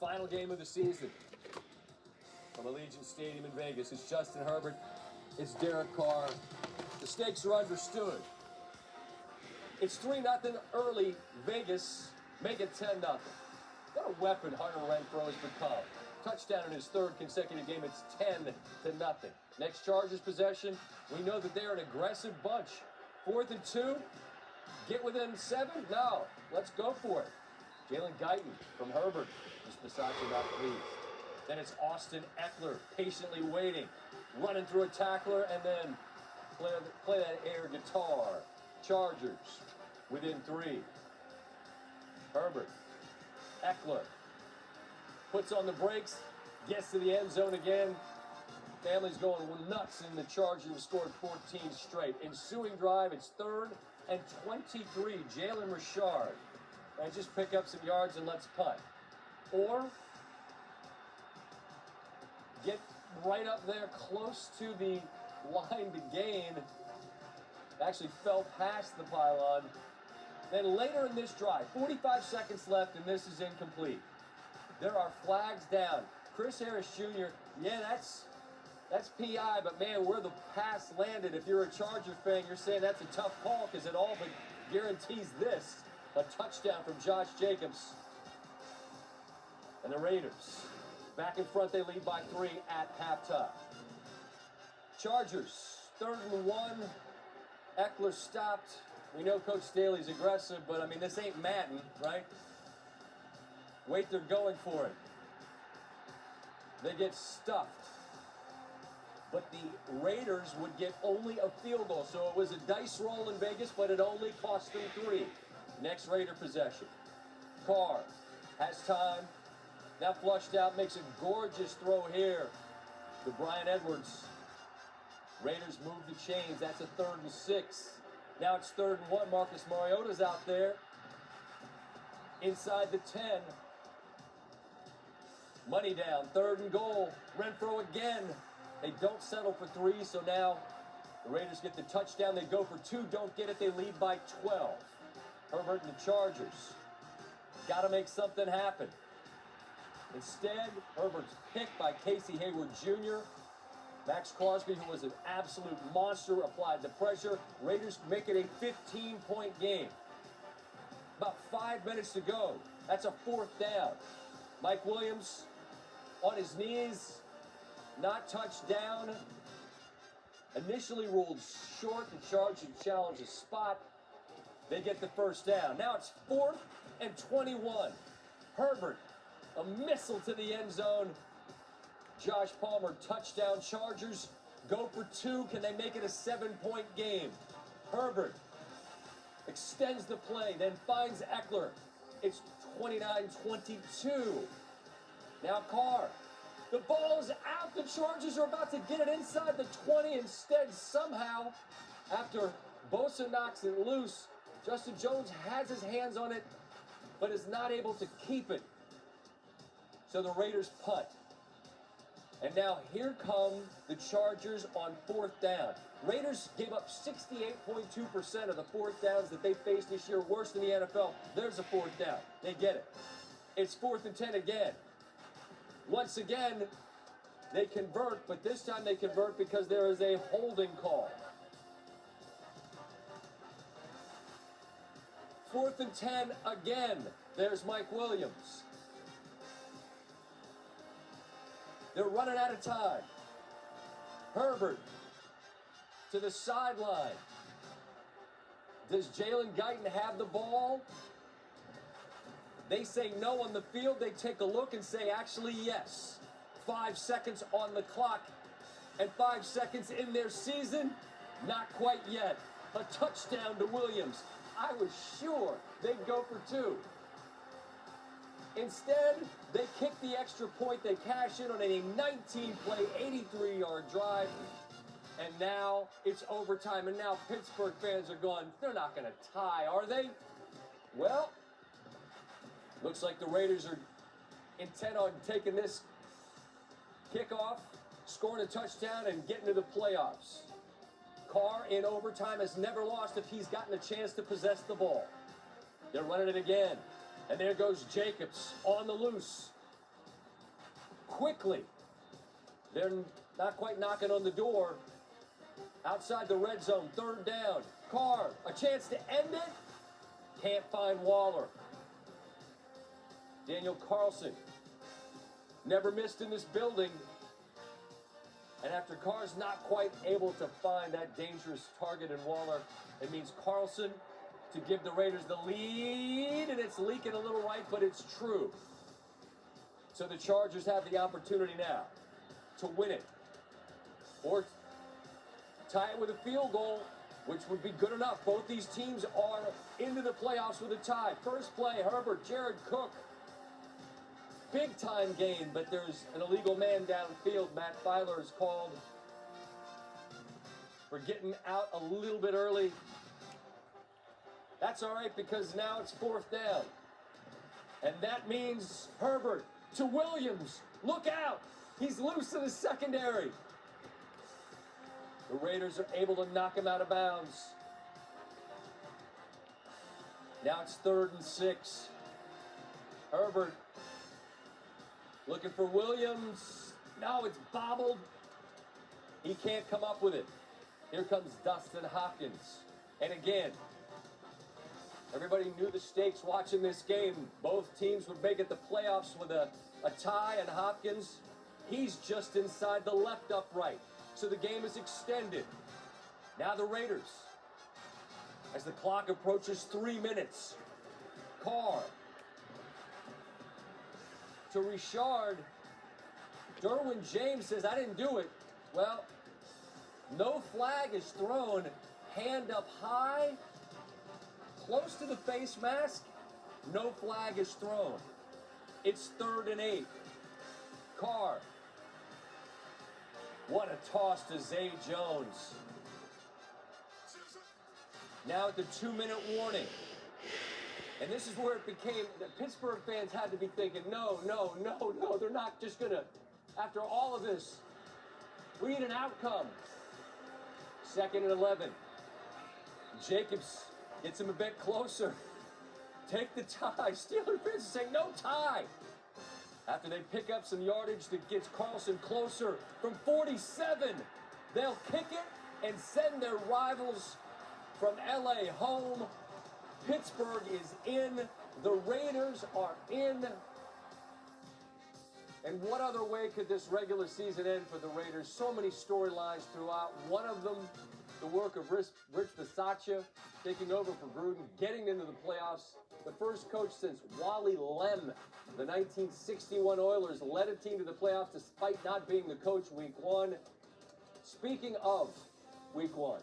Final game of the season from Allegiant Stadium in Vegas. It's Justin Herbert. It's Derek Carr. The stakes are understood. It's 3-0 early. Vegas make it 10-0. What a weapon Hunter Renfrow has become. Touchdown in his third consecutive game. It's 10-0. Next Chargers possession. We know that they're an aggressive bunch. 4th and 2. Get within 7? No. Let's go for it. Jalen Guyton from Herbert is beside you not pleased. Then it's Austin Ekeler patiently waiting, running through a tackler, and then play that air guitar. Chargers within 3. Herbert, Ekeler puts on the brakes, gets to the end zone again. Family's going nuts, and the Chargers have scored 14 straight. Ensuing drive, it's 3rd and 23. Jalen Richard. And just pick up some yards and let's punt. Or get right up there close to the line to gain. Actually fell past the pylon. Then later in this drive, 45 seconds left, and this is incomplete. There are flags down. Chris Harris Jr., yeah, that's PI, but man, where the pass landed, if you're a Charger fan, you're saying that's a tough call because it all but guarantees this. A touchdown from Josh Jacobs. And the Raiders, back in front, they lead by 3 at halftime. Chargers, 3rd and 1. Ekeler stopped. We know Coach Staley's aggressive, but I mean, this ain't Madden, right? Wait, they're going for it. They get stuffed. But the Raiders would get only a field goal. So it was a dice roll in Vegas, but it only cost them 3. Next Raider possession. Carr has time. Now flushed out, makes a gorgeous throw here to Bryan Edwards. Raiders move the chains. That's a 3rd and 6. Now it's 3rd and 1. Marcus Mariota's out there. Inside the 10. Money down. 3rd and goal. Renfrow again. They don't settle for 3, so now the Raiders get the touchdown. They go for 2, don't get it. They lead by 12. Herbert and the Chargers. Got to make something happen. Instead, Herbert's picked by Casey Hayward Jr. Max Crosby, who was an absolute monster, applied the pressure. Raiders make it a 15-point game. About 5 minutes to go. That's a 4th down. Mike Williams on his knees. Not touched down. Initially ruled short. The Chargers challenge a spot. They get the 1st down. Now it's 4th and 21. Herbert, a missile to the end zone. Josh Palmer, touchdown. Chargers go for 2. Can they make it a 7-point game? Herbert extends the play, then finds Ekeler. It's 29-22. Now Carr. The ball is out. The Chargers are about to get it inside the 20. Instead, somehow, after Bosa knocks it loose, Justin Jones has his hands on it, but is not able to keep it. So the Raiders punt. And now here come the Chargers on 4th down. Raiders gave up 68.2% of the 4th downs that they faced this year, worse than the NFL. There's a 4th down. They get it. It's 4th and 10 again. Once again, they convert, but this time they convert because there is a holding call. 4th and 10 again. There's Mike Williams. They're running out of time. Herbert to the sideline. Does Jalen Guyton have the ball? They say no on the field. They take a look and say, actually, yes. 5 seconds on the clock and 5 seconds in their season. Not quite yet. A touchdown to Williams. I was sure they'd go for 2. Instead, they kick the extra point. They cash in on a 19-play, 83-yard drive. And now it's overtime. And now Pittsburgh fans are going, they're not going to tie, are they? Well, looks like the Raiders are intent on taking this kickoff, scoring a touchdown, and getting to the playoffs. Carr in overtime has never lost if he's gotten a chance to possess the ball. They're running it again. And there goes Jacobs on the loose. quickly. They're not quite knocking on the door. Outside the red zone, 3rd down. Carr, a chance to end it. Can't find Waller. Daniel Carlson, never missed in this building. And after Carr's not quite able to find that dangerous target in Waller, it means Carlson to give the Raiders the lead, and it's leaking a little right, but it's true. So the Chargers have the opportunity now to win it, or tie it with a field goal, which would be good enough. Both these teams are into the playoffs with a tie. First play, Herbert, Jared Cook. Big time gain, but there's an illegal man downfield. Matt Filer is called for getting out a little bit early. That's all right, because now it's 4th down. And that means Herbert to Williams. Look out! He's loose in the secondary. The Raiders are able to knock him out of bounds. Now it's 3rd and 6. Herbert looking for Williams. No, it's bobbled. He can't come up with it. Here comes Dustin Hopkins. And again, everybody knew the stakes watching this game. Both teams would make it the playoffs with a tie, and Hopkins, he's just inside the left upright. So the game is extended. Now the Raiders, as the clock approaches 3 minutes. Carr to Richard. Derwin James says, I didn't do it. Well, no flag is thrown. Hand up high, close to the face mask. No flag is thrown. It's 3rd and 8. Carr. What a toss to Zay Jones. Now at the 2-minute warning. And this is where it became, the Pittsburgh fans had to be thinking, no, they're not just going to, after all of this, we need an outcome. 2nd and 11. Jacobs gets him a bit closer. Take the tie. Steelers fans are saying no tie. After they pick up some yardage that gets Carlson closer from 47, they'll kick it and send their rivals from LA home. Pittsburgh is in. The Raiders are in. And what other way could this regular season end for the Raiders? So many storylines throughout. One of them, the work of Rich Bisaccia taking over for Gruden, getting into the playoffs. The first coach since Wally Lem, the 1961 Oilers, led a team to the playoffs despite not being the coach week 1. Speaking of week 1,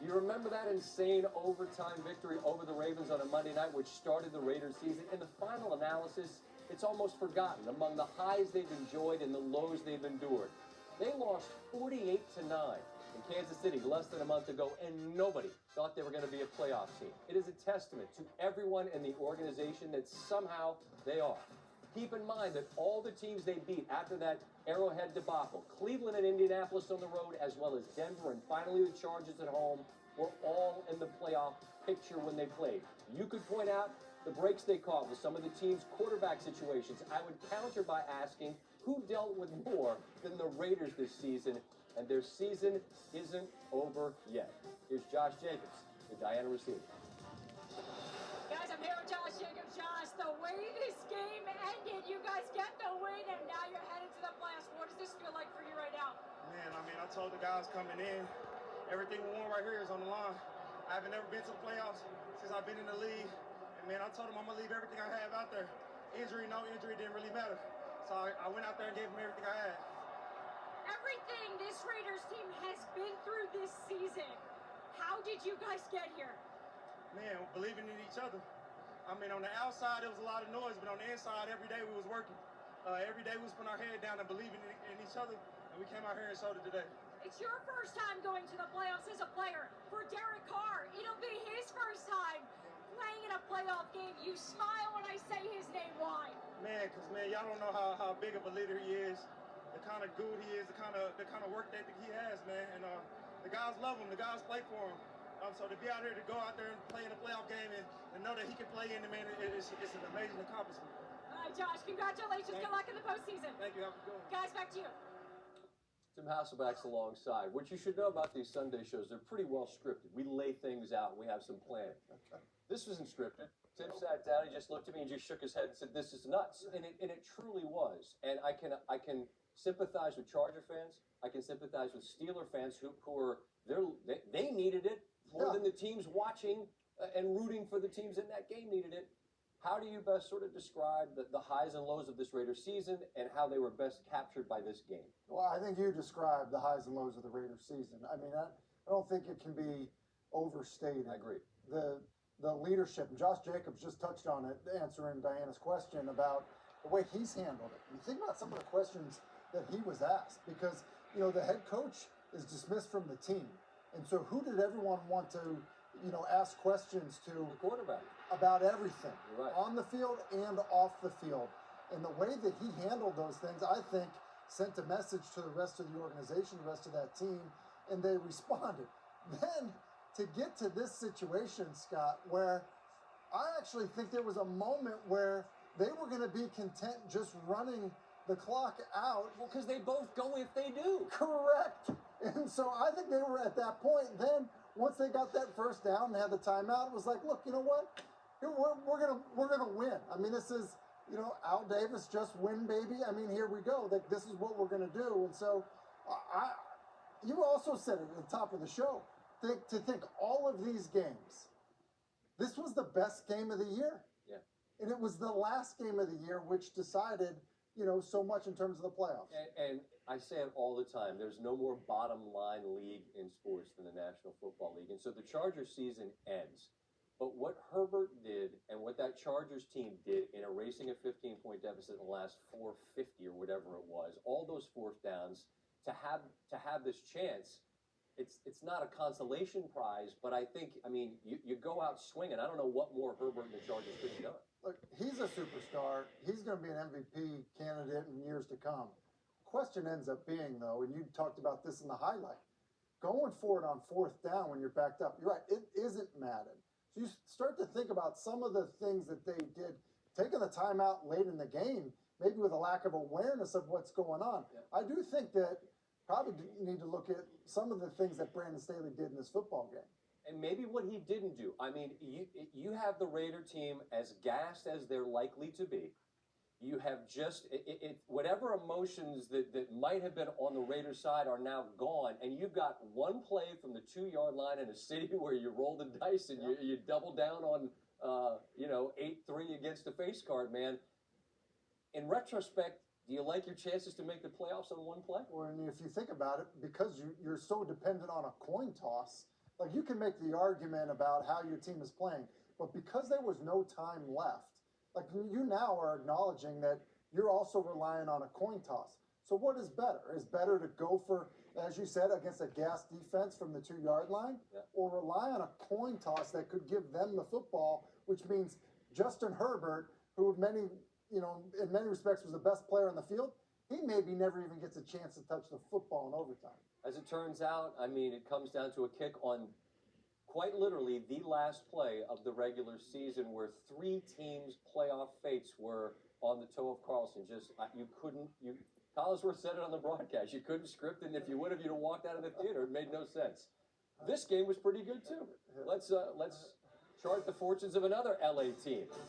you remember that insane overtime victory over the Ravens on a Monday night, which started the Raiders season? In the final analysis, it's almost forgotten among the highs they've enjoyed and the lows they've endured. They lost 48-9 in Kansas City less than a month ago, and nobody thought they were going to be a playoff team. It is a testament to everyone in the organization that somehow they are. Keep in mind that all the teams they beat after that Arrowhead debacle, Cleveland and Indianapolis on the road, as well as Denver and finally the Chargers at home, were all in the playoff picture when they played. You could point out the breaks they caught with some of the team's quarterback situations. I would counter by asking who dealt with more than the Raiders this season, and their season isn't over yet. Here's Josh Jacobs with Diana Racine. Guys, I'm here with Josh Jacobs. Josh, the way this game ended, you guys get the win, and now you're headed to the playoffs. What does this feel like for you right now? Man, I mean, I told the guys coming in, everything we want right here is on the line. I haven't never been to the playoffs since I've been in the league. And, man, I told them I'm going to leave everything I have out there. Injury, no injury, didn't really matter. So I went out there and gave them everything I had. Everything this Raiders team has been through this season, how did you guys get here? Man, believing in each other. I mean, on the outside, there was a lot of noise, but on the inside, every day we was working. Every day we was putting our head down and believing in each other, and we came out here and showed it today. It's your first time going to the playoffs as a player. For Derek Carr, it'll be his first time playing in a playoff game. You smile when I say his name. Why? Man, because, man, y'all don't know how big of a leader he is, the kind of dude he is, the kind of work ethic he has, man. And the guys love him. The guys play for him. So to be out here, to go out there and play in a playoff game and know that he can play in it, man, it's an amazing accomplishment. All right, Josh, congratulations. Congratulations. Good luck in the postseason. Thank you. Have a good one. Guys, back to you. Tim Hasselback's alongside. What you should know about these Sunday shows, they're pretty well scripted. We lay things out. We have some planning. This wasn't scripted. Tim sat down, he just looked at me and just shook his head and said, "This is nuts." And it truly was. And I can sympathize with Charger fans. I can sympathize with Steeler fans who are they needed it more than the teams watching and rooting for the teams in that game needed it. How do you best sort of describe the highs and lows of this Raiders season and how they were best captured by this game? Well, I think you described the highs and lows of the Raiders season. I mean, I don't think it can be overstated. I agree. The leadership, and Josh Jacobs just touched on it, answering Diana's question about the way he's handled it. You think about some of the questions that he was asked, because, you know, the head coach is dismissed from the team. And so who did everyone want to, you know, ask questions to? The quarterback. About everything. You're right. On the field and off the field. And the way that he handled those things, I think, sent a message to the rest of the organization, the rest of that team, and they responded. Then, to get to this situation, Scott, where I actually think there was a moment where they were going to be content just running the clock out. Well, because they both go if they do. Correct. And so I think they were at that point. Then, once they got that first down and had the timeout, it was like, look, you know what? We're gonna win. I mean, this is, you know, Al Davis, just win, baby. I mean, here we go. Like, this is what we're gonna do. And so, you also said it at the top of the show. To think all of these games, this was the best game of the year. Yeah. And it was the last game of the year which decided, you know, so much in terms of the playoffs. And I say it all the time. There's no more bottom line league in sports than the National Football League. And so the Chargers season ends. But what Herbert did and what that Chargers team did in erasing a 15-point deficit in the last 450 or whatever it was, all those fourth downs, to have this chance, it's not a consolation prize, but I think, I mean, you go out swinging. I don't know what more Herbert and the Chargers could have done. Look, he's a superstar. He's going to be an MVP candidate in years to come. Question ends up being, though, and you talked about this in the highlight, going for it on fourth down when you're backed up. You're right, it isn't Madden. So you start to think about some of the things that they did, taking the timeout late in the game, maybe with a lack of awareness of what's going on. Yeah. I do think that probably need to look at some of the things that Brandon Staley did in this football game. And maybe what he didn't do. I mean, you have the Raider team as gassed as they're likely to be. You have just, whatever emotions that might have been on the Raiders side are now gone. And you've got one play from the 2-yard line in a city where you roll the dice and you double down on, 8-3 against a face card, man. In retrospect, do you like your chances to make the playoffs on one play? Well, and if you think about it, because you're so dependent on a coin toss, like you can make the argument about how your team is playing, but because there was no time left, like you now are acknowledging that you're also relying on a coin toss. So what is better? Is better to go for, as you said, against a gas defense from the 2-yard line, or rely on a coin toss that could give them the football, which means Justin Herbert, who in many respects was the best player on the field, he maybe never even gets a chance to touch the football in overtime. As it turns out, I mean, it comes down to a kick on quite literally the last play of the regular season where 3 teams' playoff fates were on the toe of Carlson. Collinsworth said it on the broadcast. You couldn't script it, and if you would have, you'd have walked out of the theater. It made no sense. This game was pretty good, too. Let's chart the fortunes of another LA team.